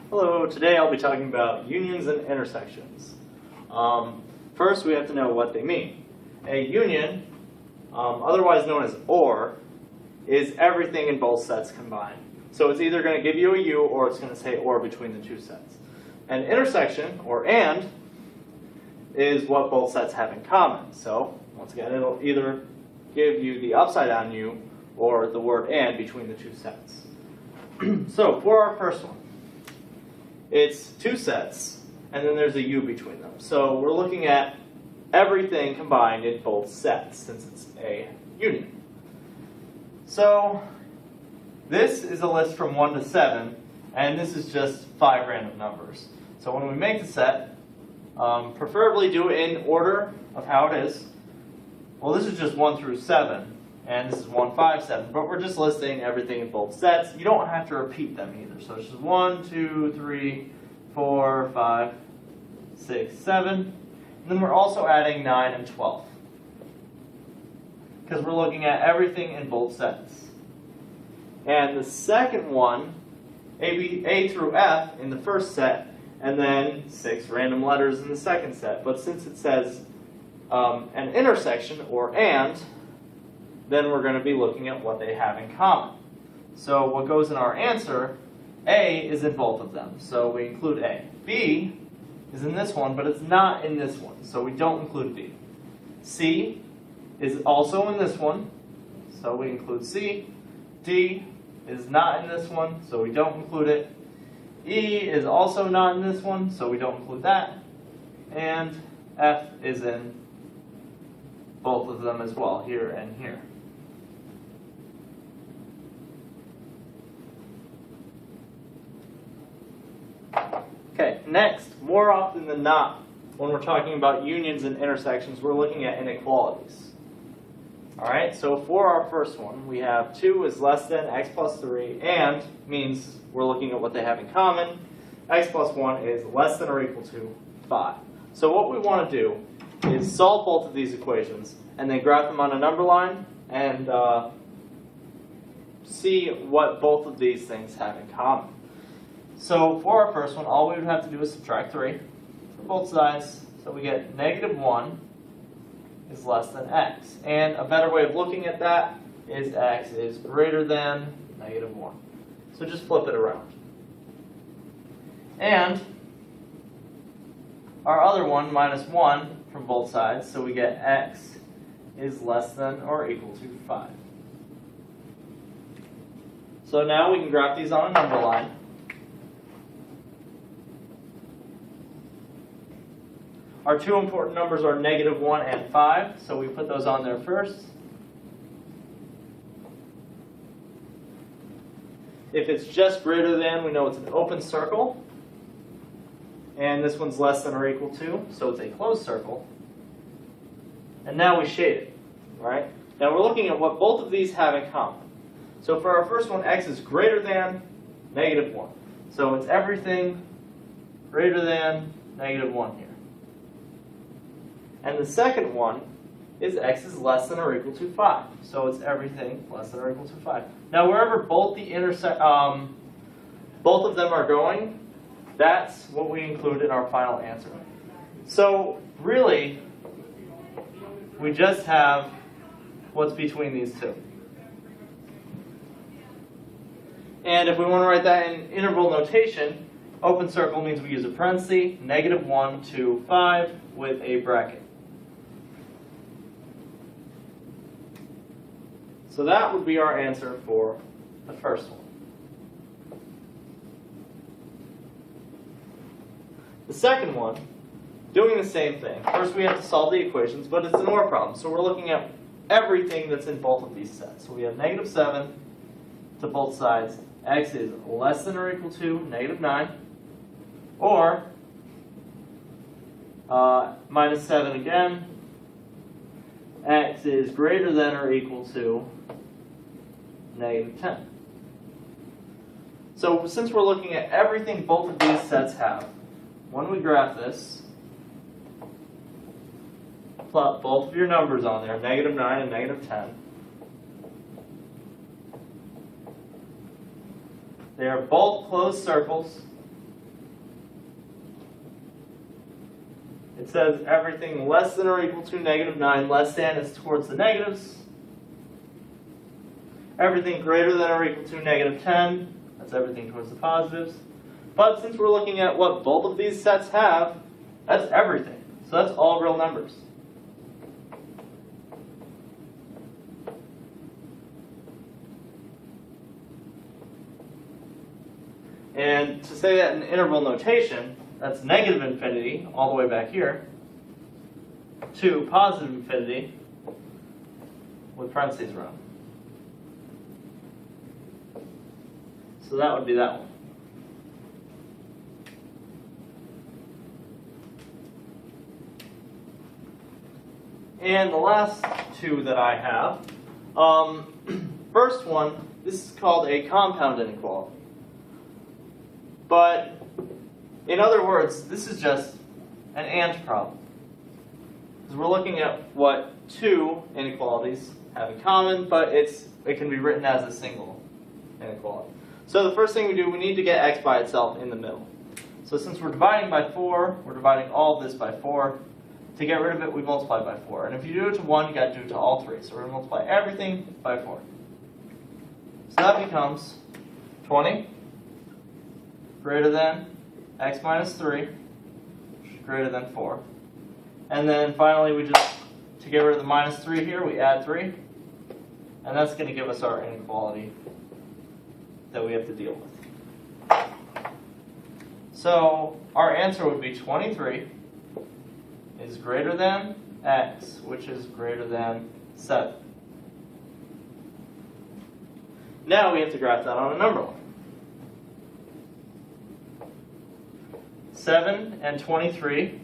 Hello, today I'll be talking about unions and intersections. First, we have to know what they mean. A union, otherwise known as OR, is everything in both sets combined. So it's either going to give you a U or it's going to say OR between the two sets. An intersection, or AND, is what both sets have in common. So, once again, it'll either give you the upside down U or the word AND between the two sets. So, for our first one, it's two sets, and then there's a U between them. So we're looking at everything combined in both sets, since it's a union. So this is a list from 1 to 7, and this is just 5 random numbers. So when we make the set, preferably do it in order of how it is. Well, this is just 1 through 7, and this is 1, 5, 7, but we're just listing everything in both sets. You don't have to repeat them either. So it's just 1, 2, 3, 4, 5, 6, 7. And then we're also adding 9 and 12. Because we're looking at everything in both sets. And the second one, A through F in the first set, and then 6 random letters in the second set. But since it says an intersection, or AND, then we're going to be looking at what they have in common. So what goes in our answer, A is in both of them, so we include A. B is in this one, but it's not in this one, so we don't include B. C is also in this one, so we include C. D is not in this one, so we don't include it. E is also not in this one, so we don't include that. And F is in both of them as well, here and here. Okay, next, more often than not, when we're talking about unions and intersections, we're looking at inequalities. Alright, so for our first one, we have 2 is less than x plus 3, and means we're looking at what they have in common. X plus 1 is less than or equal to 5. So what we want to do is solve both of these equations, and then graph them on a number line, and see what both of these things have in common. So for our first one, all we would have to do is subtract 3 from both sides. So we get negative 1 is less than x. And a better way of looking at that is x is greater than negative 1. So just flip it around. And our other one, minus 1 from both sides. So we get x is less than or equal to 5. So now we can graph these on a number line. Our two important numbers are negative 1 and 5, so we put those on there first. If it's just greater than, we know it's an open circle. And this one's less than or equal to, so it's a closed circle. And now we shade it, right? Now we're looking at what both of these have in common. So for our first one, x is greater than negative 1. So it's everything greater than negative 1 here. And the second one is x is less than or equal to 5. So it's everything less than or equal to 5. Now wherever both of them are going, that's what we include in our final answer. So really, we just have what's between these two. And if we want to write that in interval notation, open circle means we use a parenthesis, negative 1 to 5 with a bracket. So that would be our answer for the first one. The second one, doing the same thing. First we have to solve the equations, but it's an OR problem. So we're looking at everything that's in both of these sets. So we have negative 7 to both sides. X is less than or equal to negative 9. Or minus 7 again. X is greater than or equal to negative 10. So since we're looking at everything both of these sets have, when we graph this, plot both of your numbers on there, negative 9 and negative 10. They are both closed circles. it says everything less than or equal to -9, less than is towards the negatives. Everything greater than or equal to -10, that's everything towards the positives. But since we're looking at what both of these sets have, that's everything. So that's all real numbers. And to say that in interval notation, that's negative infinity all the way back here to positive infinity with parentheses around. So that would be that one. And the last two that I have, first one, this is called a compound inequality. But in other words, this is just an and problem. Because we're looking at what two inequalities have in common, but it can be written as a single inequality. So the first thing we do, we need to get x by itself in the middle. So since we're dividing by 4, we're dividing all of this by 4. To get rid of it, we multiply by 4. And if you do it to 1, you got to do it to all 3. So we're going to multiply everything by 4. So that becomes 20 greater than x minus 3, which is greater than 4. And then finally, to get rid of the minus 3 here, we add 3. And that's going to give us our inequality that we have to deal with. So our answer would be 23 is greater than x, which is greater than 7. Now we have to graph that on a number line. 7 and 23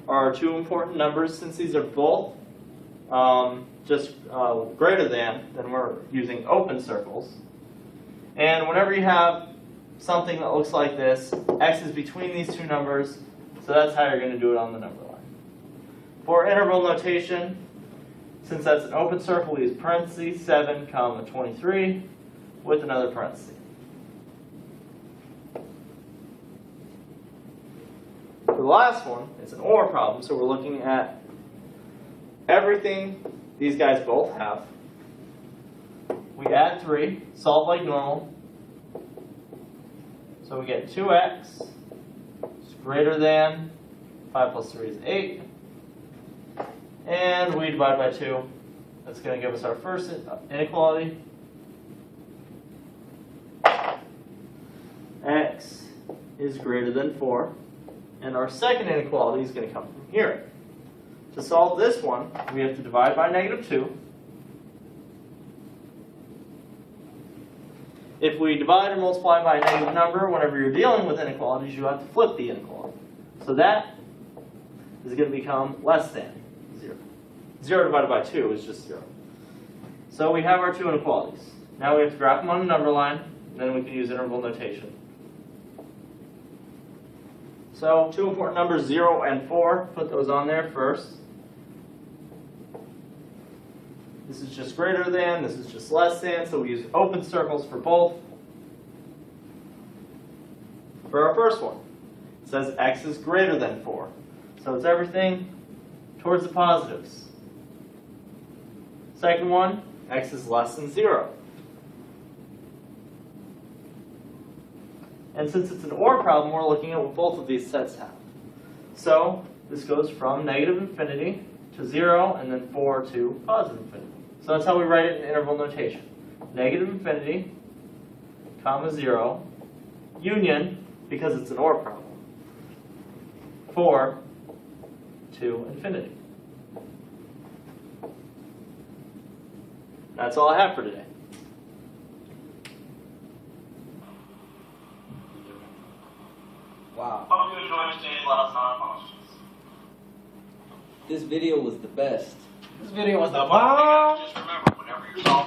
are two important numbers. Since these are both greater than, then we're using open circles. And whenever you have something that looks like this, x is between these two numbers, so that's how you're going to do it on the number line. For interval notation, since that's an open circle, we use parentheses, 7, comma 23, with another parenthesis. For the last one, it's an OR problem, so we're looking at everything these guys both have. We add 3, solve like normal. So we get 2x is greater than 5 plus 3 is 8. And we divide by 2. That's going to give us our first inequality. X is greater than 4. And our second inequality is going to come from here. To solve this one, we have to divide by -2. If we divide or multiply by a negative number, whenever you're dealing with inequalities, you have to flip the inequality. So that is going to become less than 0. 0 divided by 2 is just 0. So we have our two inequalities. Now we have to graph them on a number line, and then we can use interval notation. So two important numbers, 0 and 4, put those on there first. This is just greater than, this is just less than, so we use open circles for both. For our first one, it says x is greater than 4. So it's everything towards the positives. Second one, x is less than 0. And since it's an OR problem, we're looking at what both of these sets have. So this goes from negative infinity to 0, and then 4 to positive infinity. So that's how we write it in interval notation. Negative infinity, comma 0, union, because it's an OR problem, 4 to infinity. That's all I have for today. Wow. Hope you enjoyed today's last non-functions. This video was the best. This video was the bomb! Just remember, whenever you're solving